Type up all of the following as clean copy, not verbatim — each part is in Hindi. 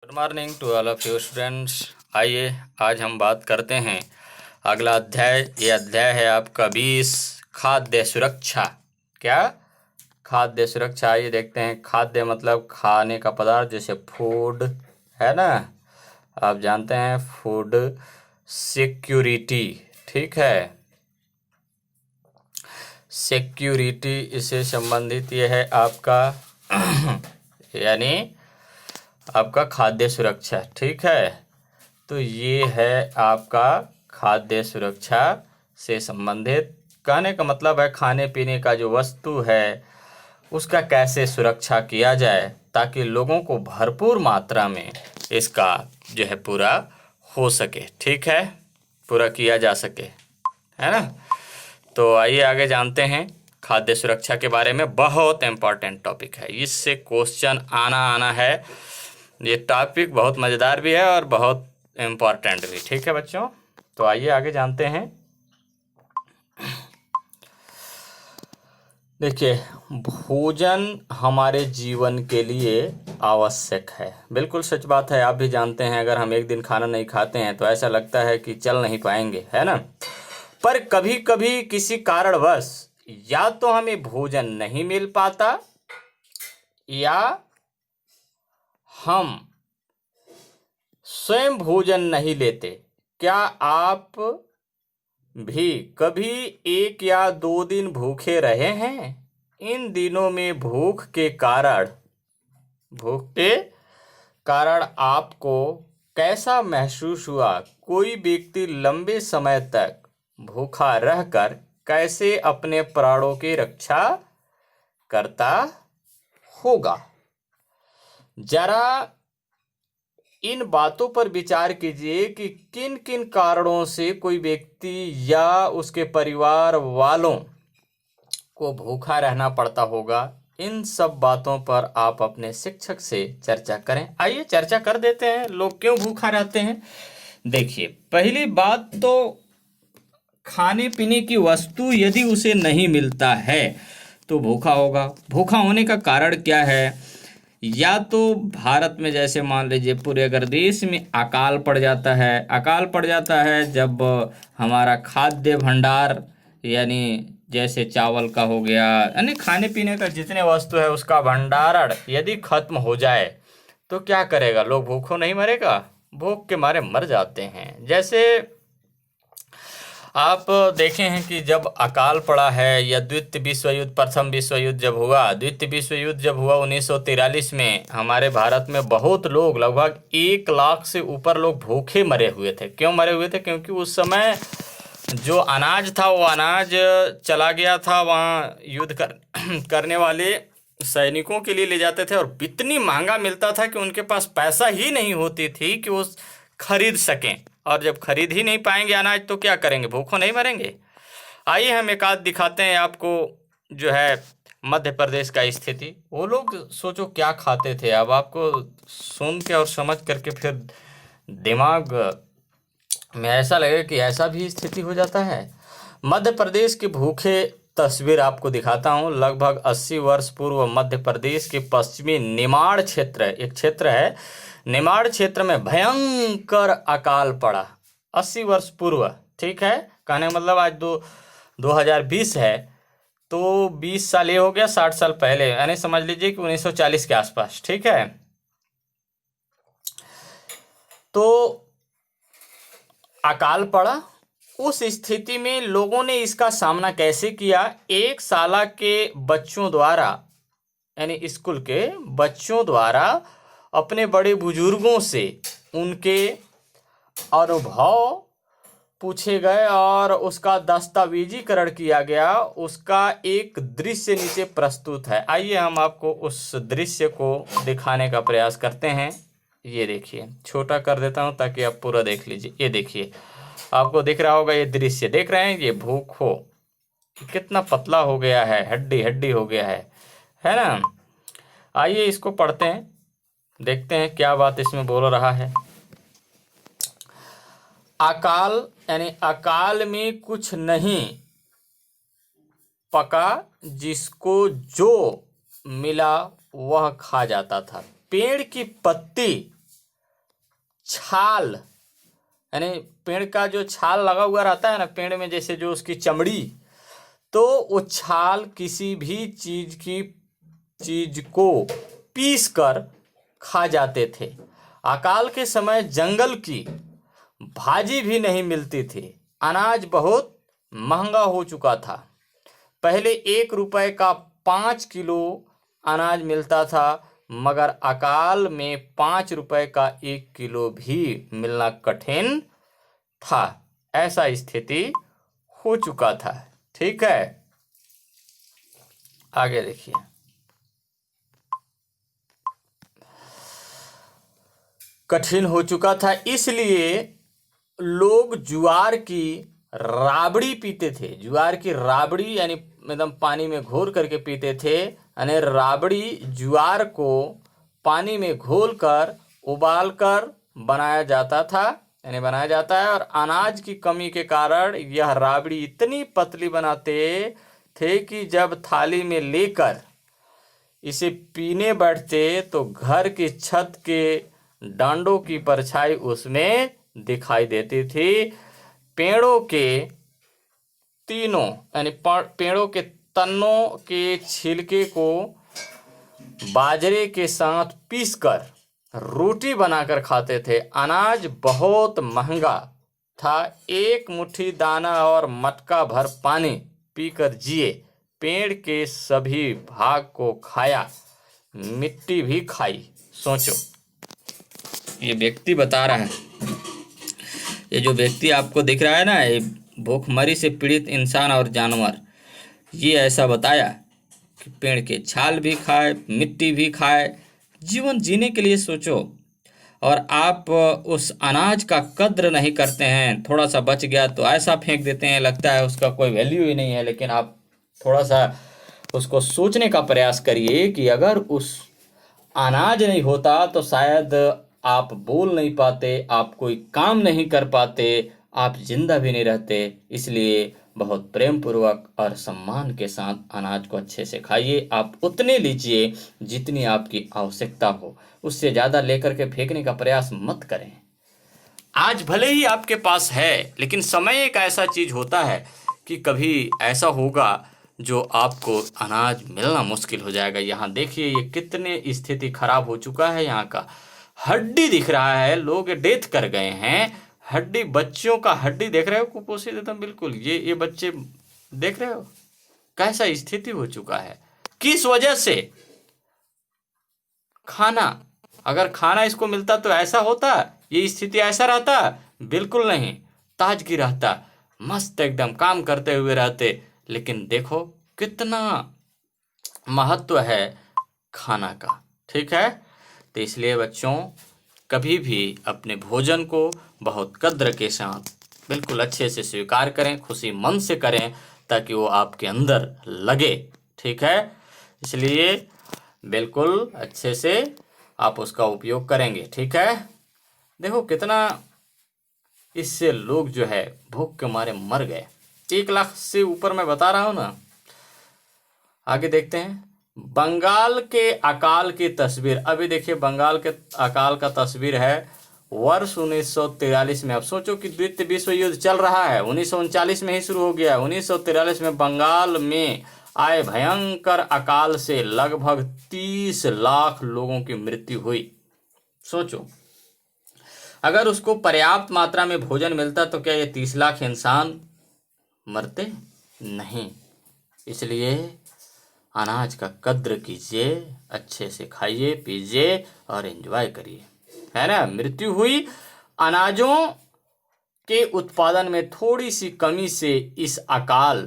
Good morning to all of you students. आइए आज हम बात करते हैं अगला अध्याय। ये अध्याय है आपका 20 खाद्य सुरक्षा। क्या? खाद्य सुरक्षा। आइए देखते हैं। खाद्य मतलब खाने का पदार्थ, जैसे फूड है ना, आप जानते हैं फूड सिक्योरिटी। ठीक है, सिक्योरिटी इससे संबंधित ये है आपका यानी आपका खाद्य सुरक्षा। ठीक है, तो ये है आपका खाद्य सुरक्षा से संबंधित। कहने का मतलब है खाने पीने का जो वस्तु है उसका कैसे सुरक्षा किया जाए ताकि लोगों को भरपूर मात्रा में इसका जो है पूरा हो सके। ठीक है, पूरा किया जा सके, है ना। तो आइए आगे जानते हैं खाद्य सुरक्षा के बारे में। बहुत इम्पॉर्टेंट टॉपिक है, इससे क्वेश्चन आना है। ये टॉपिक बहुत मज़ेदार भी है और बहुत इम्पॉर्टेंट भी। ठीक है बच्चों, तो आइए आगे जानते हैं। देखिए, भोजन हमारे जीवन के लिए आवश्यक है। बिल्कुल सच बात है, आप भी जानते हैं अगर हम एक दिन खाना नहीं खाते हैं तो ऐसा लगता है कि चल नहीं पाएंगे, है ना। पर कभी कभी किसी कारणवश या तो हमें भोजन नहीं मिल पाता या हम स्वयं भोजन नहीं लेते। क्या आप भी कभी 1 या 2 दिन भूखे रहे हैं? इन दिनों में भूख के कारण आपको कैसा महसूस हुआ? कोई व्यक्ति लंबे समय तक भूखा रहकर कैसे अपने प्राणों की रक्षा करता होगा? जरा इन बातों पर विचार कीजिए कि किन किन कारणों से कोई व्यक्ति या उसके परिवार वालों को भूखा रहना पड़ता होगा। इन सब बातों पर आप अपने शिक्षक से चर्चा करें। आइए चर्चा कर देते हैं, लोग क्यों भूखा रहते हैं। देखिए, पहली बात तो खाने पीने की वस्तु यदि उसे नहीं मिलता है तो भूखा होगा। भूखा होने का कारण क्या है? या तो भारत में जैसे मान लीजिए पूरे अगर देश में अकाल पड़ जाता है जब हमारा खाद्य भंडार यानी जैसे चावल का हो गया, यानी खाने पीने का जितने वस्तु है उसका भंडारण यदि खत्म हो जाए तो क्या करेगा? लोग भूखों नहीं मरेगा, भूख के मारे मर जाते हैं। जैसे आप देखे हैं कि जब अकाल पड़ा है या द्वितीय विश्व युद्ध, प्रथम विश्व युद्ध जब हुआ, द्वितीय विश्व युद्ध जब हुआ 1943 में, हमारे भारत में बहुत लोग, लगभग 1 लाख से ऊपर लोग भूखे मरे हुए थे। क्यों मरे हुए थे? क्योंकि उस समय जो अनाज था वो अनाज चला गया था, वहाँ युद्ध करने वाले सैनिकों के लिए ले जाते थे और इतनी महंगा मिलता था कि उनके पास पैसा ही नहीं होती थी कि वो खरीद सकें। और जब खरीद ही नहीं पाएंगे अनाज तो क्या करेंगे? भूखों नहीं मरेंगे। आइए हम एक आध दिखाते हैं आपको, जो है मध्य प्रदेश का स्थिति। वो लोग सोचो क्या खाते थे। अब आपको सुन के और समझ करके फिर दिमाग में ऐसा लगे कि ऐसा भी स्थिति हो जाता है। मध्य प्रदेश के भूखे तस्वीर आपको दिखाता हूँ। लगभग 80 वर्ष पूर्व मध्य प्रदेश के पश्चिमी निमाड़ क्षेत्र, एक क्षेत्र है निमाड़ क्षेत्र में भयंकर अकाल पड़ा 80 वर्ष पूर्व। ठीक है, कहने का मतलब आज 2020 है तो 20 साल ये हो गया, 60 साल पहले, यानी समझ लीजिए कि 1940 के आसपास। ठीक है, तो अकाल पड़ा। उस स्थिति में लोगों ने इसका सामना कैसे किया? एक शाला के बच्चों द्वारा, यानी स्कूल के बच्चों द्वारा अपने बड़े बुजुर्गों से उनके अनुभव पूछे गए और उसका दस्तावेजीकरण किया गया। उसका एक दृश्य नीचे प्रस्तुत है। आइए हम आपको उस दृश्य को दिखाने का प्रयास करते हैं। ये देखिए, छोटा कर देता हूँ ताकि आप पूरा देख लीजिए। ये देखिए, आपको दिख रहा होगा, ये दृश्य देख रहे हैं। ये भूखो कितना पतला हो गया है, हड्डी हड्डी हो गया है ना। आइए इसको पढ़ते हैं, देखते हैं क्या बात इसमें बोल रहा है। अकाल यानी अकाल में कुछ नहीं पका, जिसको जो मिला वह खा जाता था। पेड़ की पत्ती छाल, यानी पेड़ का जो छाल लगा हुआ रहता है ना पेड़ में, जैसे जो उसकी चमड़ी, तो वो छाल किसी भी चीज को पीस कर खा जाते थे। अकाल के समय जंगल की भाजी भी नहीं मिलती थी। अनाज बहुत महंगा हो चुका था। पहले 1 रुपए का 5 किलो अनाज मिलता था, मगर अकाल में 5 रुपए का 1 किलो भी मिलना कठिन था। ऐसा स्थिति हो चुका था। ठीक है, आगे देखिए। कठिन हो चुका था, इसलिए लोग ज्वार की राबड़ी पीते थे। ज्वार की राबड़ी यानी एकदम पानी में घोल करके पीते थे। यानी राबड़ी ज्वार को पानी में घोल कर उबाल कर बनाया जाता था, यानी बनाया जाता है। और अनाज की कमी के कारण यह राबड़ी इतनी पतली बनाते थे कि जब थाली में लेकर इसे पीने बैठते तो घर की छत के डांडों की परछाई उसमें दिखाई देती थी। पेड़ों के तीनों यानी पेड़ों के तनों के छिलके को बाजरे के साथ पीसकर रोटी बनाकर खाते थे। अनाज बहुत महंगा था। एक मुट्ठी दाना और मटका भर पानी पीकर जिए। पेड़ के सभी भाग को खाया, मिट्टी भी खाई। सोचो, ये व्यक्ति बता रहा है, ये जो व्यक्ति आपको दिख रहा है ना, ये भूखमरी से पीड़ित इंसान और जानवर, ये ऐसा बताया कि पेड़ के छाल भी खाए, मिट्टी भी खाए, जीवन जीने के लिए सोचो। और आप उस अनाज का कद्र नहीं करते हैं। थोड़ा सा बच गया तो ऐसा फेंक देते हैं, लगता है उसका कोई वैल्यू ही नहीं है। लेकिन आप थोड़ा सा उसको सोचने का प्रयास करिए कि अगर उस अनाज नहीं होता तो शायद आप बोल नहीं पाते, आप कोई काम नहीं कर पाते, आप जिंदा भी नहीं रहते। इसलिए बहुत प्रेम पूर्वक और सम्मान के साथ अनाज को अच्छे से खाइए। आप उतने लीजिए जितनी आपकी आवश्यकता हो, उससे ज़्यादा लेकर के फेंकने का प्रयास मत करें। आज भले ही आपके पास है, लेकिन समय एक ऐसा चीज होता है कि कभी ऐसा होगा जो आपको अनाज मिलना मुश्किल हो जाएगा। यहाँ देखिए ये कितने स्थिति खराब हो चुका है। यहाँ का हड्डी दिख रहा है, लोग डेथ कर गए हैं। हड्डी, बच्चों का हड्डी देख रहे हो, कुपोषित एकदम बिल्कुल। ये बच्चे देख रहे हो कैसा स्थिति हो चुका है, किस वजह से? खाना। अगर खाना इसको मिलता तो ऐसा होता, ये स्थिति ऐसा रहता? बिल्कुल नहीं, ताजगी रहता, मस्त एकदम काम करते हुए रहते। लेकिन देखो कितना महत्व है खाना का। ठीक है, तो इसलिए बच्चों कभी भी अपने भोजन को बहुत कद्र के साथ बिल्कुल अच्छे से स्वीकार करें, खुशी मन से करें, ताकि वो आपके अंदर लगे। ठीक है, इसलिए बिल्कुल अच्छे से आप उसका उपयोग करेंगे। ठीक है, देखो कितना इससे लोग जो है भूख के मारे मर गए। 1 लाख से ऊपर मैं बता रहा हूँ ना। आगे देखते हैं बंगाल के अकाल की तस्वीर। अभी देखिए बंगाल के अकाल का तस्वीर है वर्ष 1943 में। अब सोचो कि द्वितीय विश्व युद्ध चल रहा है, 1939 में ही शुरू हो गया। 1943 में बंगाल में आए भयंकर अकाल से लगभग 30 लाख लोगों की मृत्यु हुई। सोचो, अगर उसको पर्याप्त मात्रा में भोजन मिलता तो क्या ये 30 लाख इंसान मरते? नहीं। इसलिए अनाज का कद्र कीजिए, अच्छे से खाइए, पीजिए और एंजॉय करिए, है ना। मृत्यु हुई अनाजों के उत्पादन में थोड़ी सी कमी से इस अकाल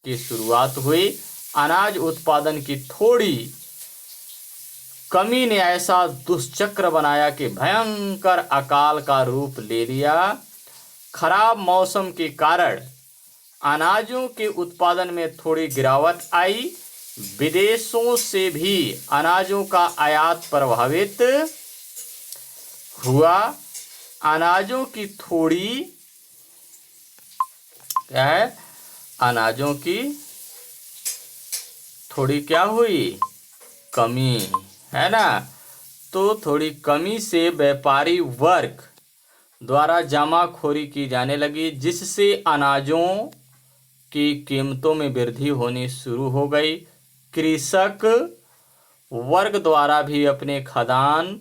की शुरुआत हुई। अनाज उत्पादन की थोड़ी कमी ने ऐसा दुष्चक्र बनाया कि भयंकर अकाल का रूप ले लिया। खराब मौसम के कारण अनाजों के उत्पादन में थोड़ी गिरावट आई। विदेशों से भी अनाजों का आयात प्रभावित हुआ। अनाजों की थोड़ी क्या है, अनाजों की थोड़ी क्या हुई, कमी, है ना। तो थोड़ी कमी से व्यापारी वर्ग द्वारा जमाखोरी की जाने लगी, जिससे अनाजों की कीमतों में वृद्धि होनी शुरू हो गई। कृषक वर्ग द्वारा भी अपने खाद्यान्न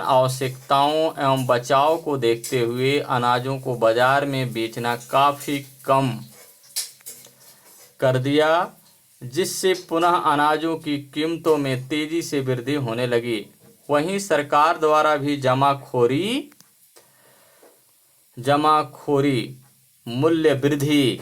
आवश्यकताओं एवं बचाव को देखते हुए अनाजों को बाजार में बेचना काफ़ी कम कर दिया, जिससे पुनः अनाजों की कीमतों में तेजी से वृद्धि होने लगी। वहीं सरकार द्वारा भी जमाखोरी, मूल्य वृद्धि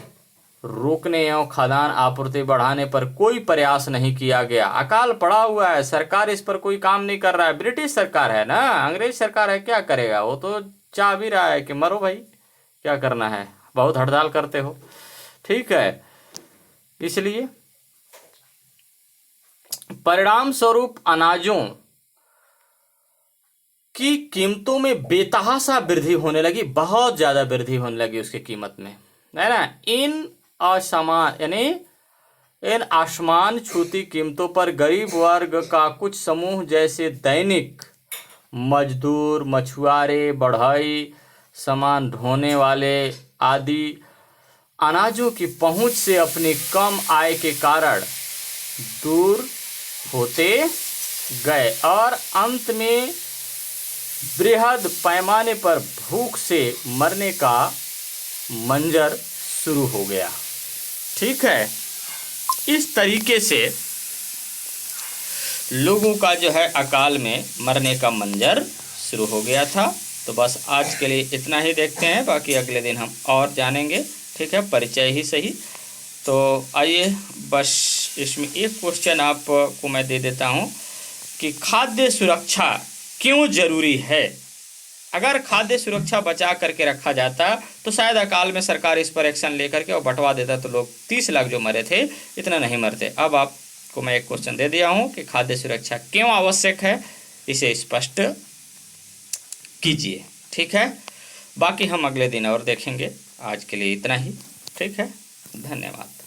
रोकने एवं खाद्यान्न आपूर्ति बढ़ाने पर कोई प्रयास नहीं किया गया। अकाल पड़ा हुआ है, सरकार इस पर कोई काम नहीं कर रहा है। ब्रिटिश सरकार है ना, अंग्रेज सरकार है, क्या करेगा? वो तो चाह भी रहा है कि मरो भाई, क्या करना है, बहुत हड़ताल करते हो, ठीक है। इसलिए परिणाम स्वरूप अनाजों की कीमतों में बेतहाशा वृद्धि होने लगी, बहुत ज्यादा वृद्धि होने लगी उसकी कीमत में, है ना। इन आसमान छूती कीमतों पर गरीब वर्ग का कुछ समूह जैसे दैनिक मजदूर, मछुआरे, बढ़ई, सामान ढोने वाले आदि अनाजों की पहुंच से अपनी कम आय के कारण दूर होते गए और अंत में बृहद पैमाने पर भूख से मरने का मंजर शुरू हो गया, ठीक है। इस तरीके से लोगों का जो है अकाल में मरने का मंजर शुरू हो गया था। तो बस आज के लिए इतना ही देखते हैं, बाकी अगले दिन हम और जानेंगे, ठीक है। परिचय ही सही। तो आइए बस इसमें एक क्वेश्चन आपको मैं दे देता हूं कि खाद्य सुरक्षा क्यों जरूरी है। अगर खाद्य सुरक्षा बचा करके रखा जाता तो शायद अकाल में सरकार इस पर एक्शन लेकर के और बंटवा देता, तो लोग 30 लाख जो मरे थे इतना नहीं मरते। अब आपको मैं एक क्वेश्चन दे दिया हूं कि खाद्य सुरक्षा क्यों आवश्यक है, इसे स्पष्ट कीजिए, ठीक है। बाकी हम अगले दिन और देखेंगे, आज के लिए इतना ही, ठीक है। धन्यवाद।